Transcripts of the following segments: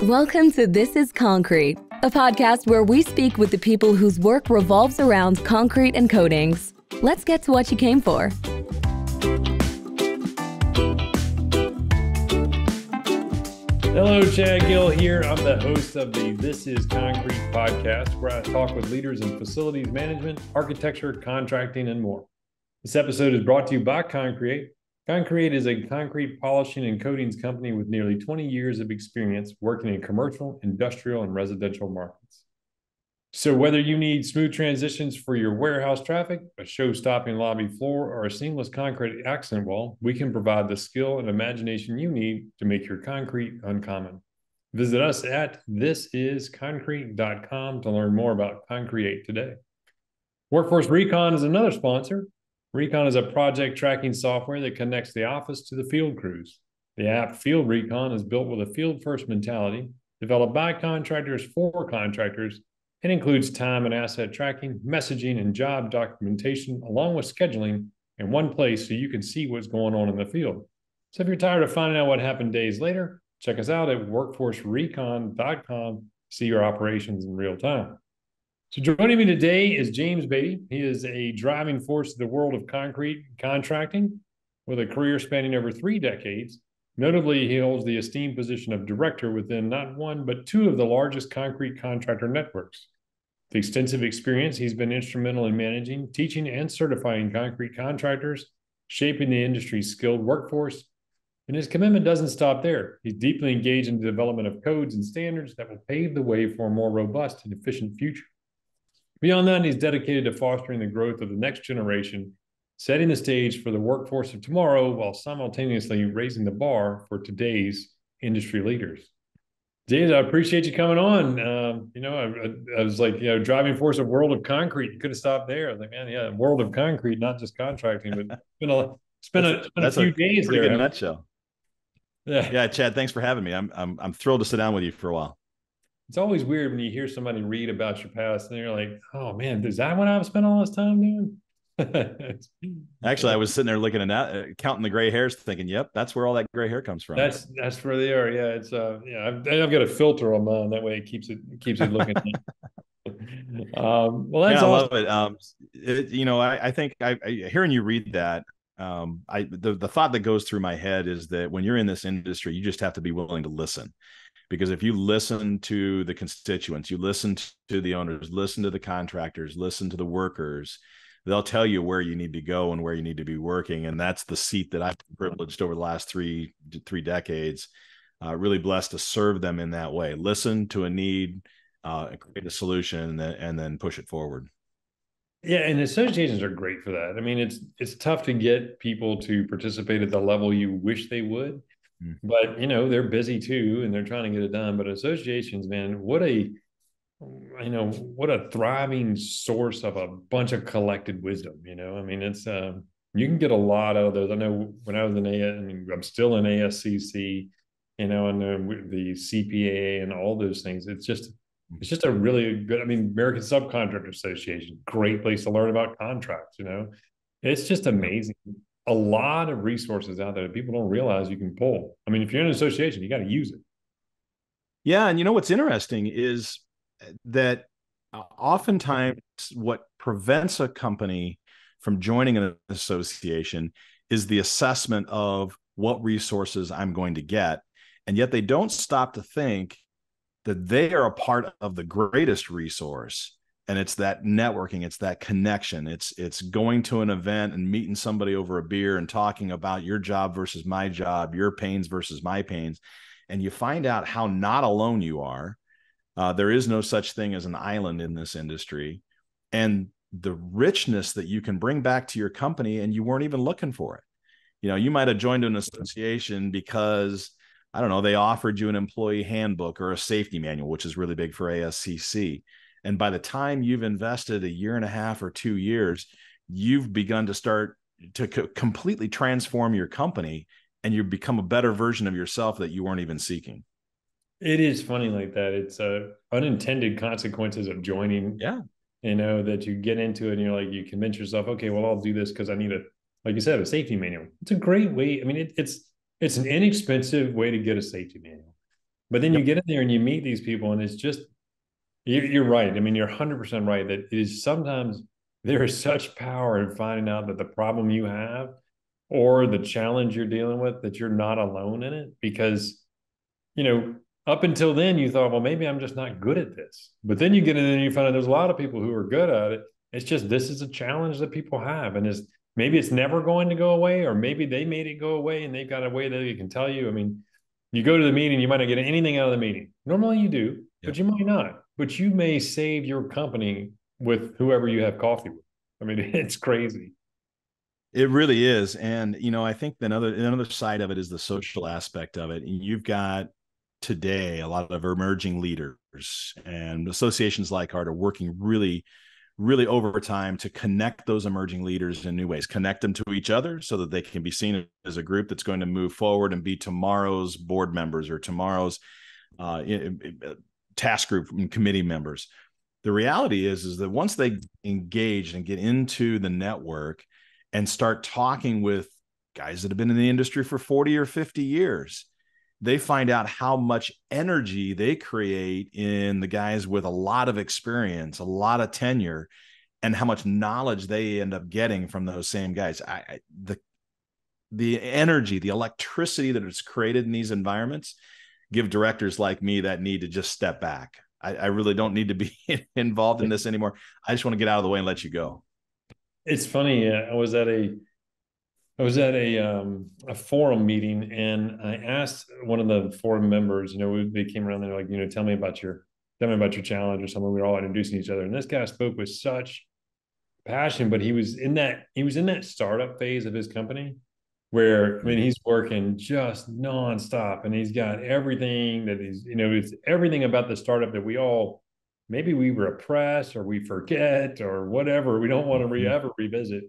Welcome to This is Concrete, a podcast where we speak with the people whose work revolves around concrete and coatings. Let's get to what you came for. Hello, Chad Gill here. I'm the host of the This is Concrete podcast, where I talk with leaders in facilities management, architecture, contracting, and more. This episode is brought to you by Concrete. Concrete is a concrete polishing and coatings company with nearly 20 years of experience working in commercial, industrial, and residential markets. So whether you need smooth transitions for your warehouse traffic, a show-stopping lobby floor, or a seamless concrete accent wall, we can provide the skill and imagination you need to make your concrete uncommon. Visit us at thisisconcrete.com to learn more about Concrete today. Workforce Recon is another sponsor. Recon is a project tracking software that connects the office to the field crews. The app Field Recon is built with a field-first mentality, developed by contractors for contractors. It includes time and asset tracking, messaging, and job documentation, along with scheduling in one place so you can see what's going on in the field. So if you're tired of finding out what happened days later, check us out at workforcerecon.com to see your operations in real time. So joining me today is James Baty. He is a driving force in the world of concrete contracting with a career spanning over 3 decades. Notably, he holds the esteemed position of director within not one, but 2 of the largest concrete contractor networks. With extensive experience, he's been instrumental in managing, teaching, and certifying concrete contractors, shaping the industry's skilled workforce. And his commitment doesn't stop there. He's deeply engaged in the development of codes and standards that will pave the way for a more robust and efficient future. Beyond that, he's dedicated to fostering the growth of the next generation, setting the stage for the workforce of tomorrow while simultaneously raising the bar for today's industry leaders. James, I appreciate you coming on. I was like, driving force of world of concrete. You could have stopped there. I was like, man, yeah, world of concrete, not just contracting, but it's been a few days there. Good nutshell. Yeah, Chad, thanks for having me. I'm thrilled to sit down with you for a while. It's always weird when you hear somebody read about your past and you're like, oh man, is that what I've spent all this time doing? Actually, I was sitting there looking at counting the gray hairs, thinking, "Yep, that's where all that gray hair comes from." That's where they are. Yeah, it's I've got a filter on mine. That way, it keeps it looking. Well, that's awesome. I love it. I think hearing you read that, the thought that goes through my head is that when you're in this industry, you just have to be willing to listen. Because if you listen to the constituents, you listen to the owners, listen to the contractors, listen to the workers, they'll tell you where you need to go and where you need to be working. And that's the seat that I've been privileged over the last three decades, really blessed to serve them in that way. Listen to a need, create a solution, and then push it forward. Yeah, and associations are great for that. I mean, it's tough to get people to participate at the level you wish they would. But, they're busy too, and they're trying to get it done. But associations, man, what a thriving source of a bunch of collected wisdom, I mean, it's, you can get a lot out of those. I know when I was I'm still in ASCC, and the CPA and all those things. It's just a really good, American Subcontractor Association, great place to learn about contracts, it's just amazing. A lot of resources out there that people don't realize you can pull. If you're in an association, you got to use it. Yeah. And what's interesting is that oftentimes what prevents a company from joining an association is the assessment of what resources I'm going to get. And yet they don't stop to think that they are a part of the greatest resource. And it's that networking, it's that connection. It's going to an event and meeting somebody over a beer and talking about your job versus my job, your pains versus my pains. And you find out how not alone you are. There is no such thing as an island in this industry. And the richness that you can bring back to your company, and you weren't even looking for it. You might have joined an association because, I don't know, they offered you an employee handbook or a safety manual, which is really big for ASCC. And by the time you've invested 1.5 years or 2 years, you've begun to start to completely transform your company, and you become a better version of yourself that you weren't even seeking. It is funny like that. It's unintended consequences of joining. Yeah. That you get into it and you're like, you convince yourself, okay, well, I'll do this because I need like you said, a safety manual. It's a great way. It's it's an inexpensive way to get a safety manual. But then you get in there and you meet these people, and it's just, you're right. I mean, you're 100% right that it is sometimes there is such power in finding out that the problem you have or the challenge you're dealing with, that you're not alone in it. Because, you know, up until then you thought, well, maybe I'm just not good at this. But then you get in there and you find out there's a lot of people who are good at it. It's just, this is a challenge that people have. And is maybe it's never going to go away, or maybe they made it go away and they've got a way that they can tell you. I mean, you go to the meeting, you might not get anything out of the meeting. Normally you do, but you might not. But you may save your company with whoever you have coffee with. I mean, it's crazy. It really is. And, you know, I think another side of it is the social aspect of it. And you've got today a lot of emerging leaders, and associations like ours are working really, really overtime to connect those emerging leaders in new ways, connect them to each other so that they can be seen as a group that's going to move forward and be tomorrow's board members or tomorrow's task group and committee members. The reality is that once they engage and get into the network and start talking with guys that have been in the industry for 40 or 50 years, they find out how much energy they create in the guys with a lot of experience, a lot of tenure, and how much knowledge they end up getting from those same guys. The energy, the electricity that is created in these environments give directors like me that need to just step back. I really don't need to be involved in this anymore. I just want to get out of the way and let you go. It's funny. I was at a forum meeting, and I asked one of the forum members, you know, they came around, they're like, you know, tell me about your challenge or something. We were all introducing each other. And this guy spoke with such passion, but he was in that startup phase of his company where, I mean, he's working just nonstop, and he's got everything that he's, you know, it's everything about the startup that we all, maybe we repress or we forget or whatever. We don't want to ever revisit.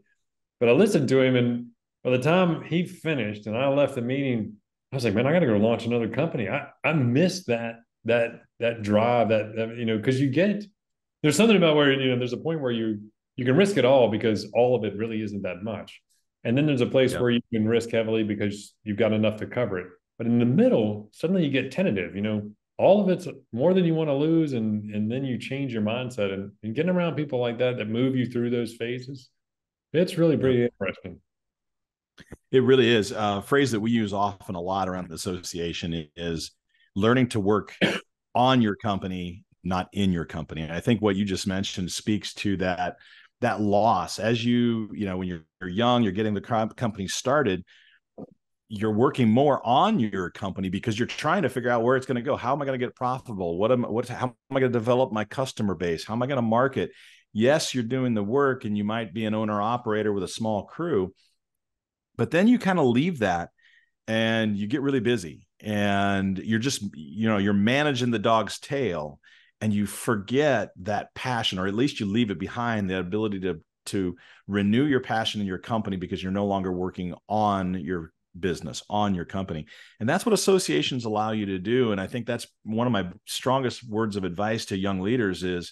But I listened to him, and by the time he finished and I left the meeting, I was like, man, I got to go launch another company. I missed that drive, that you know, because there's something about where, you know, there's a point where you can risk it all because all of it really isn't that much. And then there's a place where you can risk heavily because you've got enough to cover it. But in the middle, suddenly you get tentative, you know, all of it's more than you want to lose. And then you change your mindset, and getting around people like that move you through those phases. It's really pretty interesting. It really is. A phrase that we use often a lot around the association is learning to work on your company, not in your company. And I think what you just mentioned speaks to that loss. As you know, when you're young, you're getting the company started, you're working more on your company because you're trying to figure out where it's going to go. How am I going to get profitable? How am I going to develop my customer base? How am I going to market? Yes, you're doing the work, and you might be an owner operator with a small crew, but then you kind of leave that and you get really busy, and you're just, you know, you're managing the dog's tail, and you forget that passion, or at least you leave it behind, the ability to renew your passion in your company because you're no longer working on your business, on your company. And that's what associations allow you to do. And I think that's one of my strongest words of advice to young leaders is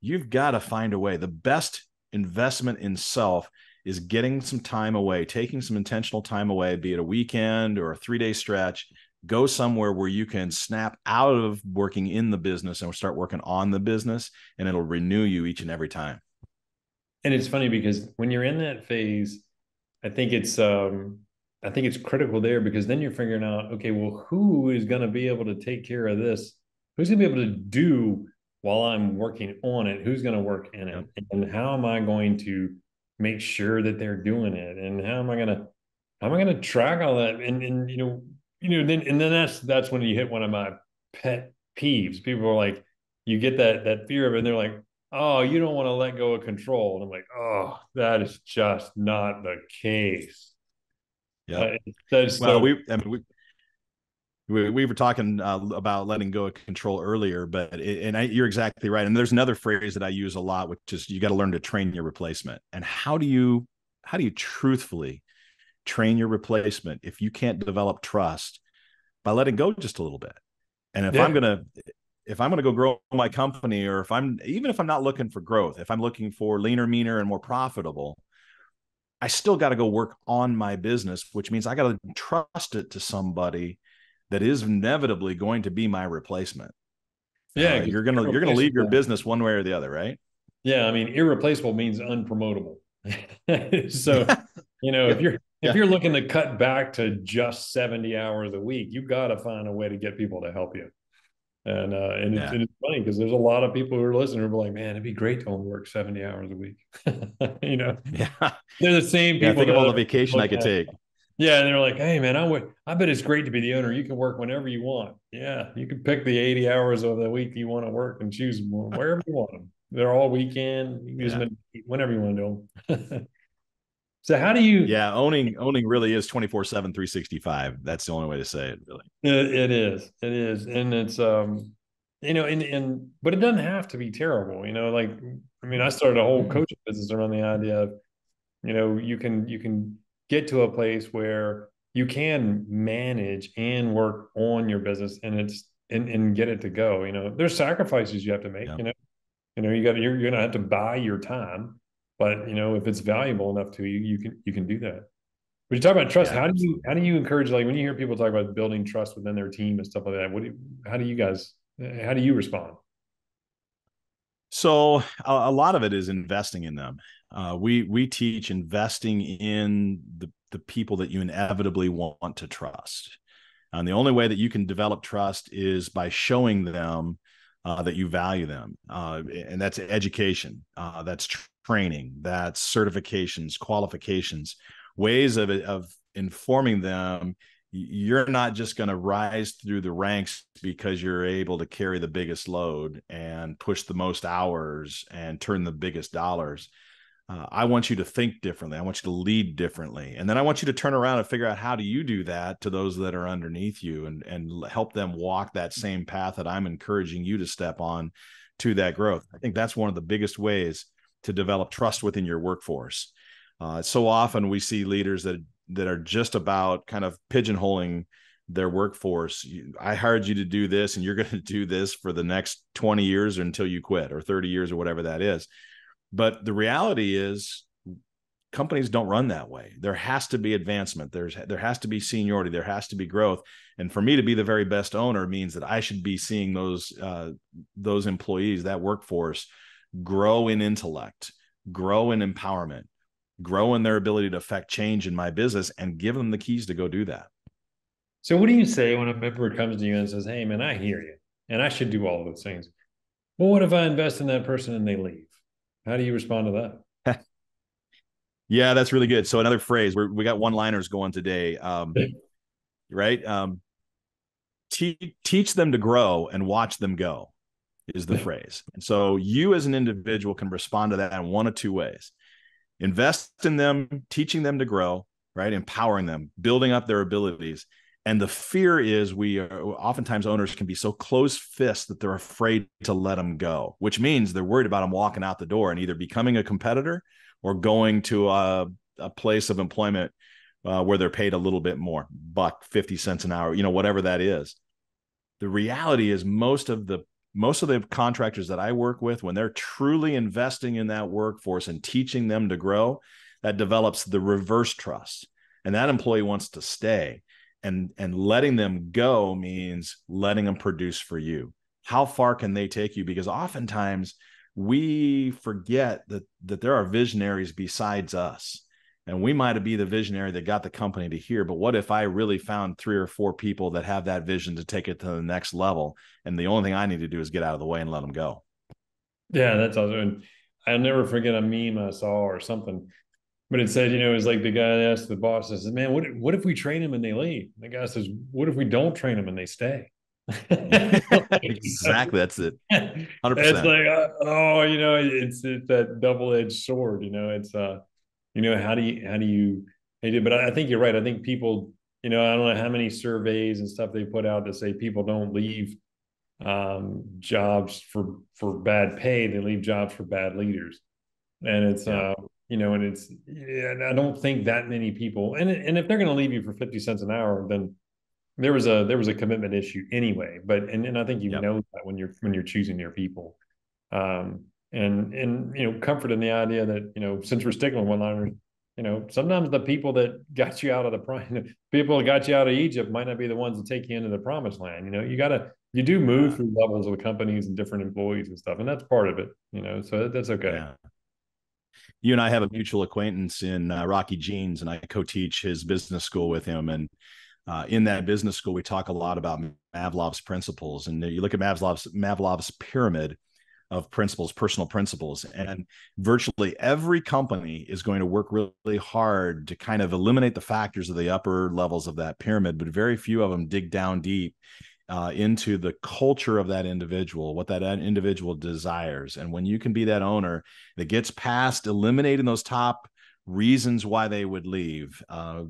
you've got to find a way. The best investment in self is getting some time away, taking some intentional time away, be it a weekend or a 3-day stretch. Go somewhere where you can snap out of working in the business and start working on the business, and it'll renew you each and every time. And it's funny because when you're in that phase, I think it's critical there, because then you're figuring out, okay, well, who is going to be able to take care of this? Who's going to be able to do while I'm working on it? Who's going to work in it? And how am I going to make sure that they're doing it? And how am I going to track all that? And then that's when you hit one of my pet peeves. People are like, you get that fear of it, and they're like, oh, you don't want to let go of control. And I'm like, oh, that is just not the case. Yeah. Well, we were talking about letting go of control earlier, but you're exactly right. And there's another phrase that I use a lot, which is you got to learn to train your replacement. And how do you truthfully train your replacement if you can't develop trust by letting go just a little bit? And if I'm gonna go grow my company, or even if I'm not looking for growth, if I'm looking for leaner, meaner, and more profitable, I still got to go work on my business, which means I got to trust it to somebody that is inevitably going to be my replacement. Yeah, You're gonna leave your business one way or the other, right? yeah, I mean, irreplaceable means unpromotable. So, Yep. if Yeah. you're looking to cut back to just 70 hours a week, you got to find a way to get people to help you. Yeah. And it's funny because there's a lot of people who are listening who are like, man, it'd be great to only work 70 hours a week. you know, Yeah. they're the same Yeah. people Think of all that the are vacation I looking could at, take. yeah, and they're like, hey man, I bet it's great to be the owner. You can work whenever you want. Yeah, you can pick the 80 hours of the week you want to work and choose wherever you want them. They're all weekend. You can use Yeah. them whenever you want to do them. So how do you Yeah. Owning really is 24/7, 365. That's the only way to say it, really. it is. And it's and but it doesn't have to be terrible, like I mean, I started a whole Mm-mm. coaching business around the idea of, you can get to a place where you can manage and work on your business and get it to go. There's sacrifices you have to make, Yeah. you're gonna have to buy your time, but if it's valuable enough to you, you can do that. When you talk about trust, Yeah. how do you encourage, like when you hear people talk about building trust within their team and stuff like that, how do you respond? So a lot of it is investing in them. We teach investing in the people that you inevitably want to trust. And the only way that you can develop trust is by showing them that you value them. And that's education, that's training, that's certifications, qualifications, ways of informing them. You're not just going to rise through the ranks because you're able to carry the biggest load and push the most hours and turn the biggest dollars. I want you to think differently. I want you to lead differently. And then I want you to turn around and figure out, how do you do that to those that are underneath you, and help them walk that same path that I'm encouraging you to step on to that growth. I think that's one of the biggest ways to develop trust within your workforce. So often we see leaders that are just about kind of pigeonholing their workforce. I hired you to do this, and you're going to do this for the next 20 years or until you quit, or 30 years or whatever that is. But the reality is, companies don't run that way. There has to be advancement. There has to be seniority. There has to be growth. And for me to be the very best owner means that I should be seeing those employees, that workforce, grow in intellect, grow in empowerment, grow in their ability to affect change in my business, and give them the keys to go do that. So what do you say when a member comes to you and says, hey man, I hear you and I should do all of those things? Well, what if I invest in that person and they leave? How do you respond to that? Yeah, that's really good. So another phrase, we got one-liners going today, right? Teach them to grow and watch them go is the phrase. And so you as an individual can respond to that in one of two ways. Invest in them, teaching them to grow, right? Empowering them, building up their abilities. And the fear is, oftentimes owners can be so close-fist that they're afraid to let them go, which means they're worried about them walking out the door and either becoming a competitor or going to a place of employment where they're paid a little bit more, buck 50 cents an hour, whatever that is. The reality is, most of the contractors that I work with, when they're truly investing in that workforce and teaching them to grow, that develops the reverse trust. And that employee wants to stay. And letting them go means letting them produce for you. How far can they take you? Because oftentimes we forget that there are visionaries besides us. And we might be the visionary that got the company to here, but what if I really found 3 or 4 people that have that vision to take it to the next level? And the only thing I need to do is get out of the way and let them go. Yeah, that's awesome. And I'll never forget a meme I saw or something, but it said, it's like the guy asked the boss, says, man, what if we train them and they leave? And the guy says, what if we don't train them and they stay? Exactly. That's it. It's 100%. like, it's that double-edged sword, it's, how do you, but I think you're right. I think people, I don't know how many surveys and stuff they put out that say people don't leave jobs for bad pay. They leave jobs for bad leaders. And it's, Yeah. and it's, I don't think that many people, and if they're going to leave you for 50 cents an hour, then there was a commitment issue anyway. But and I think Yeah. that when you're choosing your people, and comfort in the idea that since we're sticking with one liners, sometimes the people that got you out of people that got you out of Egypt might not be the ones that take you into the promised land. You do move through levels of companies and different employees and stuff, and that's part of it. So that's okay. Yeah. You and I have a mutual acquaintance in Rocky Jeans, and I co-teach his business school with him. And in that business school, we talk a lot about Maslov's principles. And you look at Maslov's pyramid of principles, personal principles, and virtually every company is going to work really hard to kind of eliminate the factors of the upper levels of that pyramid, but very few of them dig down deep into the culture of that individual, what that individual desires. And when you can be that owner that gets past eliminating those top reasons why they would leave,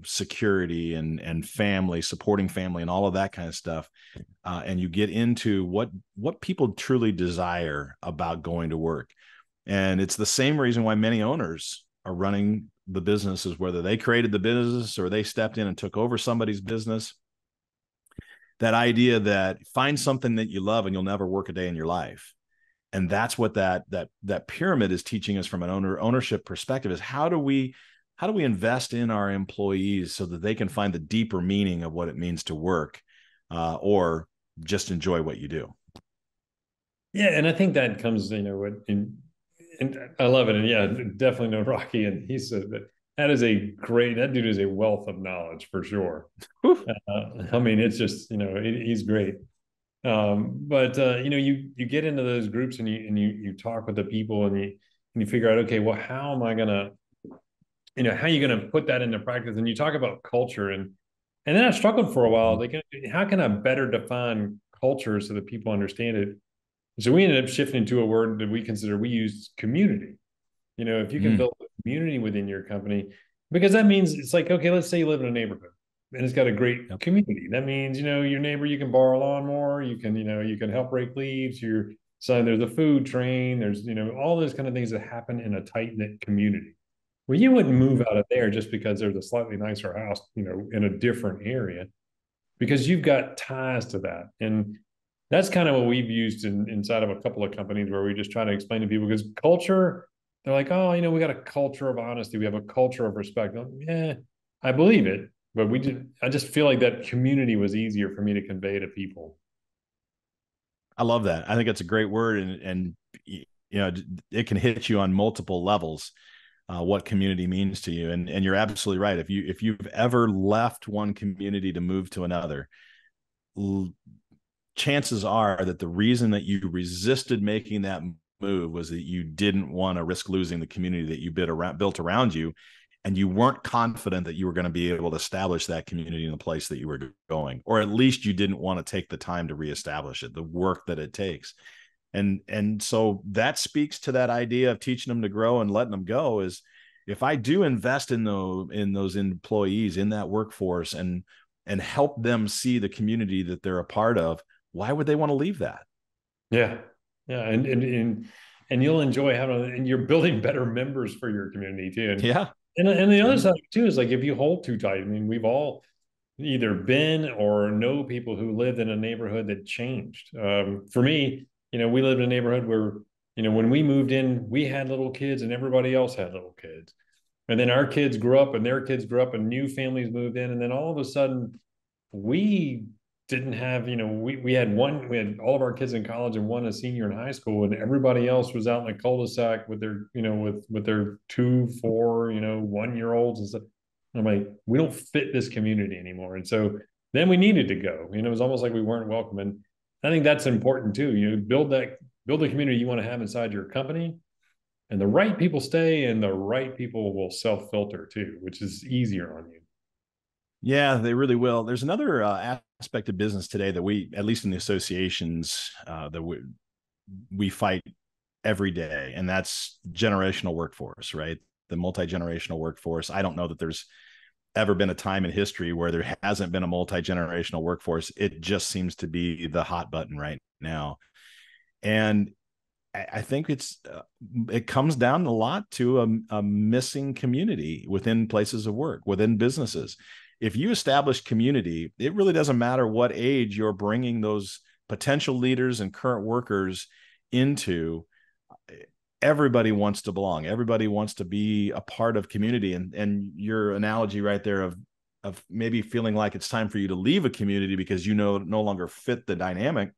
security and family, supporting family, and all of that kind of stuff, and you get into what people truly desire about going to work. And it's the same reason why many owners are running the businesses, whether they created the business or they stepped in and took over somebody's business. That idea that find something that you love and you'll never work a day in your life. And that's what that pyramid is teaching us from an ownership perspective, is how do we invest in our employees so that they can find the deeper meaning of what it means to work, or just enjoy what you do. Yeah, and I think that comes, and I love it. And yeah, definitely know Rocky. And he said that dude is a wealth of knowledge for sure. I mean, it's just, he's great. But you get into those groups and you talk with the people and you figure out, okay, well, how am I gonna, how are you gonna put that into practice? And you talk about culture and then I struggled for a while. Like, how can I better define culture so that people understand it? So we ended up shifting to a word that we use community. If you can build a community within your company, because that means it's like, okay, let's say you live in a neighborhood and it's got a great community. That means, your neighbor, you can borrow a lawnmower, you can help rake leaves, there's a food train, there's, all those kind of things that happen in a tight-knit community. Well, you wouldn't move out of there just because there's a slightly nicer house, in a different area, because you've got ties to that. And that's kind of what we've used inside of a couple of companies where we just try to explain to people, because culture, they're like, oh, we got a culture of honesty. We have a culture of respect. Yeah, I believe it, but I just feel like that community was easier for me to convey to people. I love that. I think it's a great word, and it can hit you on multiple levels. What community means to you, and you're absolutely right. If you've ever left one community to move to another, chances are that the reason that you resisted making that move was that you didn't want to risk losing the community that you built around you, and you weren't confident that you were going to be able to establish that community in the place that you were going, or at least you didn't want to take the time to reestablish it, the work that it takes. And so that speaks to that idea of teaching them to grow and letting them go. Is if I do invest in those employees, in that workforce, and help them see the community that they're a part of, why would they want to leave that? Yeah. And you'll enjoy and you're building better members for your community too. And the other side too is, like, if you hold too tight, I mean, we've all either been or know people who lived in a neighborhood that changed. For me, we lived in a neighborhood where, when we moved in, we had little kids and everybody else had little kids. And then our kids grew up and their kids grew up and new families moved in. And then all of a sudden we didn't have, we had all of our kids in college and one a senior in high school, and everybody else was out in the cul-de-sac with their, with their 2, 4, 1-year-olds and stuff. I'm like, we don't fit this community anymore. And so then we needed to go. It was almost like we weren't welcome. And I think that's important too. Build the community you want to have inside your company, and the right people stay, and the right people will self-filter too, which is easier on you. Yeah, they really will. There's another aspect of business today that we, at least in the associations, that we fight every day, and that's generational workforce, right? The multi-generational workforce. I don't know that there's ever been a time in history where there hasn't been a multi-generational workforce. It just seems to be the hot button right now. And I think it comes down a lot to a missing community within places of work, within businesses. If you establish community, it really doesn't matter what age you're bringing those potential leaders and current workers into. everybody wants to belong. Everybody wants to be a part of community. And your analogy right there of maybe feeling like it's time for you to leave a community because you no longer fit the dynamic.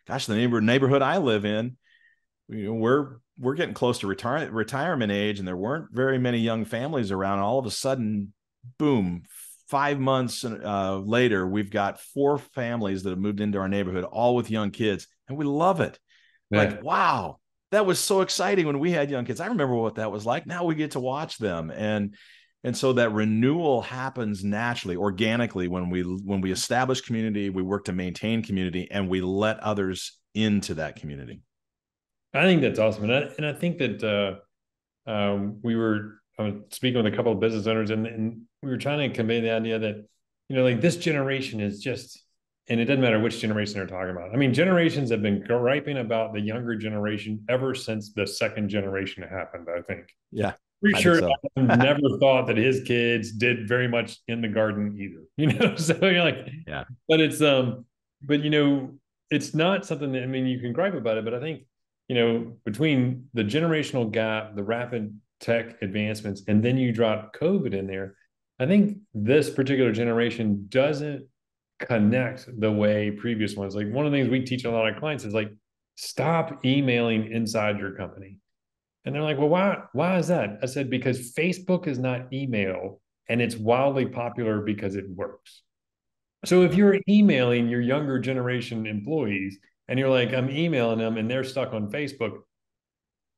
Gosh, the neighborhood I live in, we're getting close to retirement age, and there weren't very many young families around. All of a sudden, boom, 5 months later, we've got 4 families that have moved into our neighborhood, all with young kids, and we love it. Yeah. Like, wow, that was so exciting when we had young kids. I remember what that was like. Now we get to watch them. And so that renewal happens naturally, organically, when we establish community, we work to maintain community, and we let others into that community. I think that's awesome. And I think that we were speaking with a couple of business owners, and we were trying to convey the idea that, like this generation is just, and it doesn't matter which generation they're talking about. I mean, generations have been griping about the younger generation ever since the second generation happened, I think. Yeah. Pretty sure Adam never thought that his kids did very much in the garden either, so you're like, yeah, but it's, but it's not something that, I mean, you can gripe about it, but I think, between the generational gap, the rapid tech advancements, and then you drop COVID in there, I think this particular generation doesn't connect the way previous ones. Like, one of the things we teach a lot of clients is like, stop emailing inside your company. And they're like, well, why is that? I said, because Facebook is not email, and it's wildly popular because it works. So if you're emailing your younger generation employees and you're like, I'm emailing them and they're stuck on Facebook,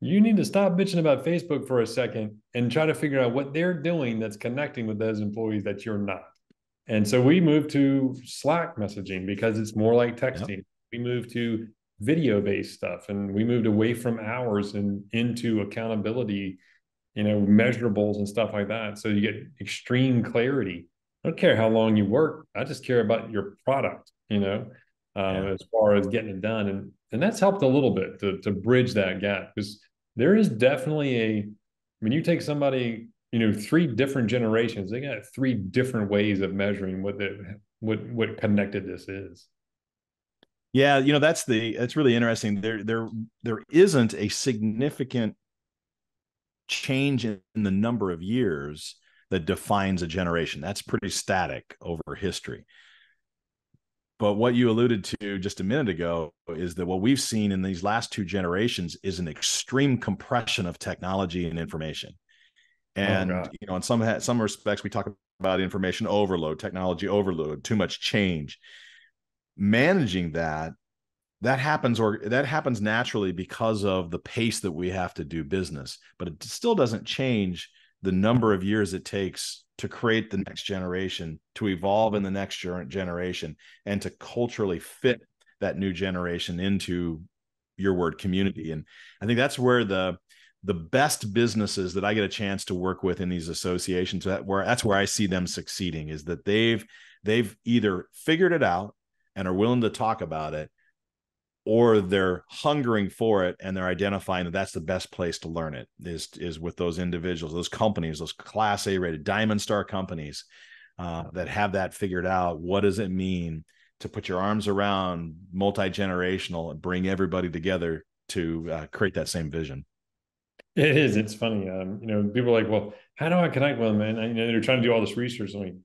you need to stop bitching about Facebook for a second and try to figure out what they're doing that's connecting with those employees that you're not. And so we moved to Slack messaging because it's more like texting. Yep. We moved to video-based stuff, and we moved away from hours and into accountability, measurables and stuff like that. So you get extreme clarity. I don't care how long you work. I just care about your product, as far as getting it done. And that's helped a little bit to bridge that gap, because there is definitely when you take somebody, 3 different generations, they got 3 different ways of measuring what connectedness is. Yeah, that's really interesting. There isn't a significant change in the number of years that defines a generation. That's pretty static over history. But what you alluded to just a minute ago is that what we've seen in these last 2 generations is an extreme compression of technology and information. And in some respects, we talk about information overload, technology overload, too much change. Managing that happens naturally because of the pace that we have to do business, but it still doesn't change the number of years it takes to create the next generation, to evolve in the next generation, and to culturally fit that new generation into your word community. And I think that's where the best businesses that I get a chance to work with in these associations, that's where I see them succeeding, is that they've either figured it out and are willing to talk about it, or they're hungering for it and they're identifying that that's the best place to learn it is with those individuals, those companies, those Class A rated Diamond Star companies that have that figured out. What does it mean to put your arms around multi-generational and bring everybody together to create that same vision? It is. It's funny. People are like, well, how do I connect with them? And they're trying to do all this research. I mean,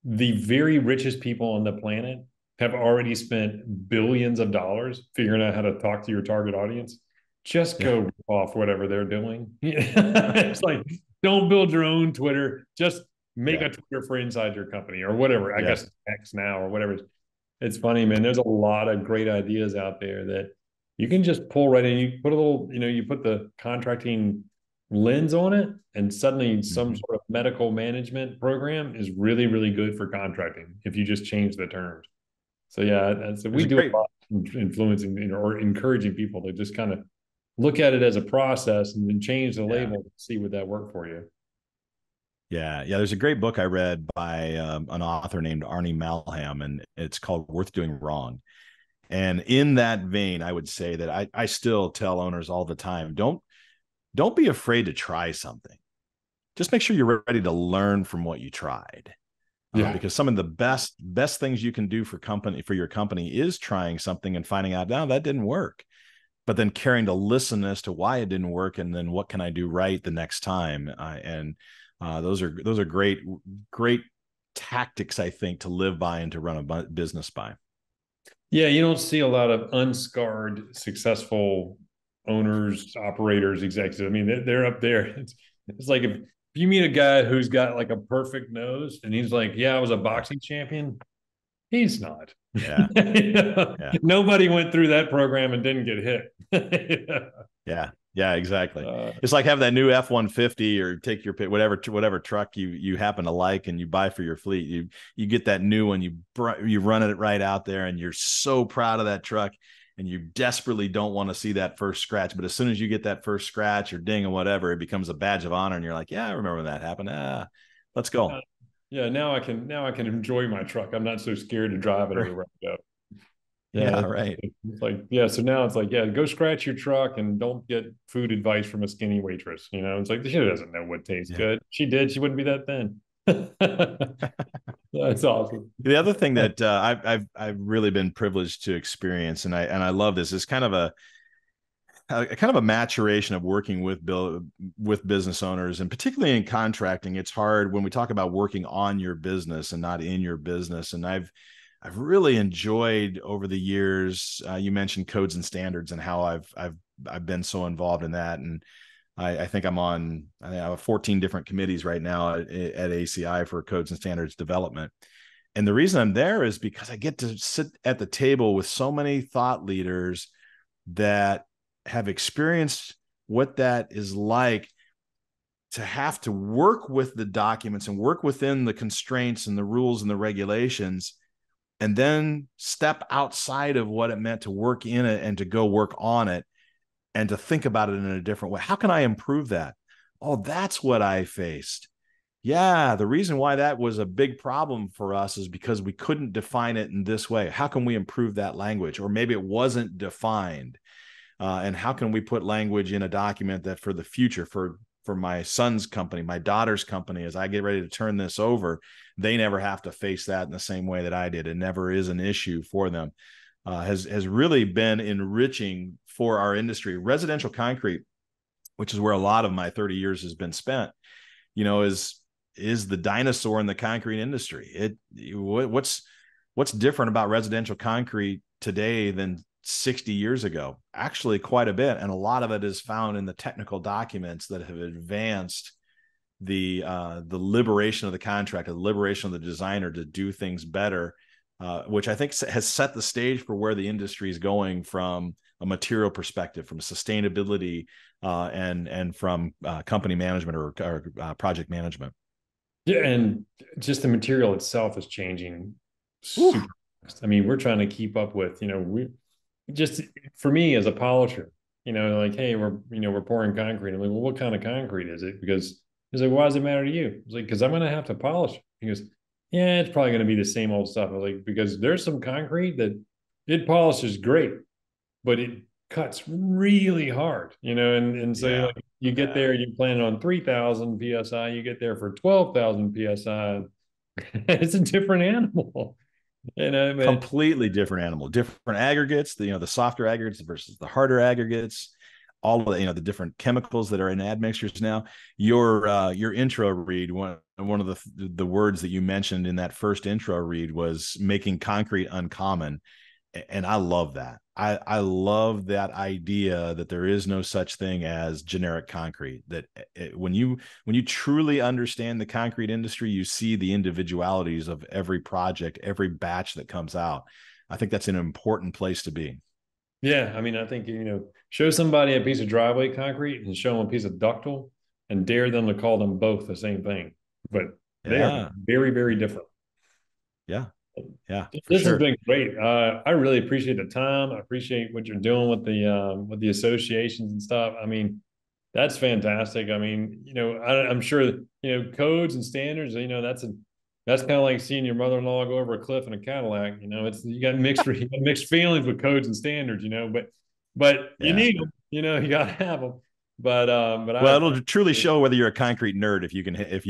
the very richest people on the planet have already spent billions of dollars figuring out how to talk to your target audience. Just go rip off whatever they're doing. It's like, don't build your own Twitter. Just make a Twitter for inside your company or whatever. I guess X now or whatever. It's funny, man. There's a lot of great ideas out there that you can just pull right in. You put a little, you put the contracting lens on it, and suddenly some sort of medical management program is really, really good for contracting if you just change the terms. So we do a lot of influencing or encouraging people to just kind of look at it as a process and then change the label to see would that work for you. Yeah. There's a great book I read by an author named Arnie Malham, and it's called Worth Doing Wrong. And in that vein, I would say that I still tell owners all the time, don't be afraid to try something. Just make sure you're ready to learn from what you tried. Because some of the best things you can do for your company is trying something and finding out, no, that didn't work. but then caring to listen as to why it didn't work, and then what can I do right the next time. And those are great tactics, I think, to live by and to run a business by. Yeah, you don't see a lot of unscarred, successful owners, operators, executives. I mean, they're up there. It's like if you meet a guy who's got like a perfect nose and he's like, yeah, I was a boxing champion. He's not. Yeah. Yeah. Nobody went through that program and didn't get hit. Yeah. Yeah, exactly. It's like have that new F-150 or take your pick, whatever truck you happen to like and you buy for your fleet. You get that new one, you run it right out there, and you're so proud of that truck, and you desperately don't want to see that first scratch. But as soon as you get that first scratch or ding or whatever, it becomes a badge of honor, and you're like, yeah, I remember when that happened. Let's go. Yeah, now I can enjoy my truck. I'm not so scared to drive it everywhere I go. Yeah, right. It's like, yeah, so now it's like, yeah, go scratch your truck and don't get food advice from a skinny waitress. It's like, she doesn't know what tastes good. She did, she wouldn't be that thin. That's awesome. The other thing that I've really been privileged to experience, and I love this, is kind of a maturation of working with business owners, and particularly in contracting. It's hard when we talk about working on your business and not in your business. And I've really enjoyed over the years. You mentioned codes and standards and how I've been so involved in that, and I think I have 14 different committees right now at ACI for codes and standards development. And the reason I'm there is because I get to sit at the table with so many thought leaders that have experienced what that is like to have to work with the documents and work within the constraints and the rules and the regulations, and then step outside of what it meant to work in it and to go work on it and to think about it in a different way. How can I improve that? Oh, that's what I faced. Yeah, the reason why that was a big problem for us is because we couldn't define it in this way. How can we improve that language? Or maybe it wasn't defined. And how can we put language in a document that for the future, for my son's company, my daughter's company, as I get ready to turn this over, they never have to face that in the same way that I did. It never is an issue for them. Has really been enriching for our industry. Residential concrete, which is where a lot of my 30 years has been spent, is the dinosaur in the concrete industry. What's different about residential concrete today than 60 years ago? Actually, quite a bit. And a lot of it is found in the technical documents that have advanced the liberation of the contractor, the liberation of the designer to do things better, which I think has set the stage for where the industry is going from a material perspective, from sustainability, and from company management or project management. Yeah, and just the material itself is changing super fast. I mean, we're trying to keep up with, just for me as a polisher, like, hey, we're pouring concrete. I'm like, well, what kind of concrete is it? Because he's like, why does it matter to you? I was like, because I'm going to have to polish it. He goes, yeah, it's probably going to be the same old stuff. I was like, because there's some concrete that it polishes great, but it cuts really hard, and so like, you get there, you plan on 3,000 PSI, you get there for 12,000 PSI. It's a different animal. Completely different animal, different aggregates, the softer aggregates versus the harder aggregates, all of the different chemicals that are in admixtures now. Your intro read, one of the words that you mentioned in that first intro read was making concrete uncommon. And I love that. I love that idea that there is no such thing as generic concrete, that when you truly understand the concrete industry, you see the individualities of every project, every batch that comes out. I think that's an important place to be. Yeah. I mean, I think, show somebody a piece of driveway concrete and show them a piece of ductile and dare them to call them both the same thing, but they are very, very different. Yeah. Yeah, this has been great. I really appreciate the time. I appreciate what you're doing with the associations and stuff. I mean, that's fantastic. I mean, I'm sure codes and standards. That's kind of like seeing your mother-in-law go over a cliff in a Cadillac. You got mixed feelings with codes and standards. But you need them. You got to have them. But it'll truly show whether you're a concrete nerd if you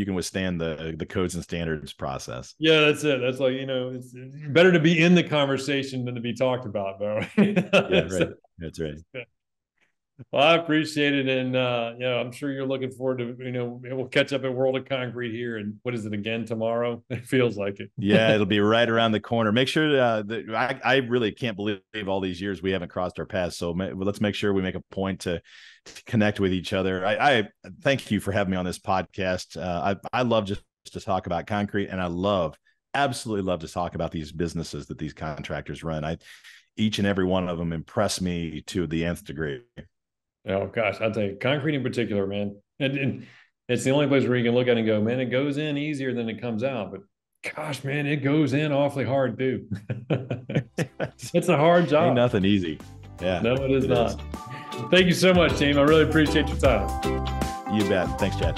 can withstand the codes and standards process. Yeah, that's it. That's like, it's better to be in the conversation than to be talked about, though. Yeah, right. That's right. Well, I appreciate it. And, I'm sure you're looking forward to, we'll catch up at World of Concrete here. And what is it again tomorrow? It feels like it. Yeah, it'll be right around the corner. Make sure that I really can't believe all these years we haven't crossed our paths. So let's make sure we make a point to connect with each other. I thank you for having me on this podcast. I love just to talk about concrete, and I absolutely love to talk about these businesses that these contractors run. Each and every one of them impress me to the nth degree. Oh gosh, I'll tell you, concrete in particular, man. And it's the only place where you can look at it and go, man, it goes in easier than it comes out. But gosh, man, it goes in awfully hard too. It's a hard job. Ain't nothing easy. Yeah. No, it is not. Thank you so much, team. I really appreciate your time. You bet. Thanks, Chad.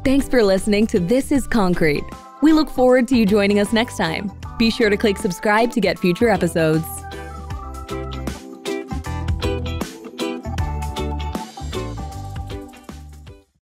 Thanks for listening to This is Concrete. We look forward to you joining us next time. Be sure to click subscribe to get future episodes.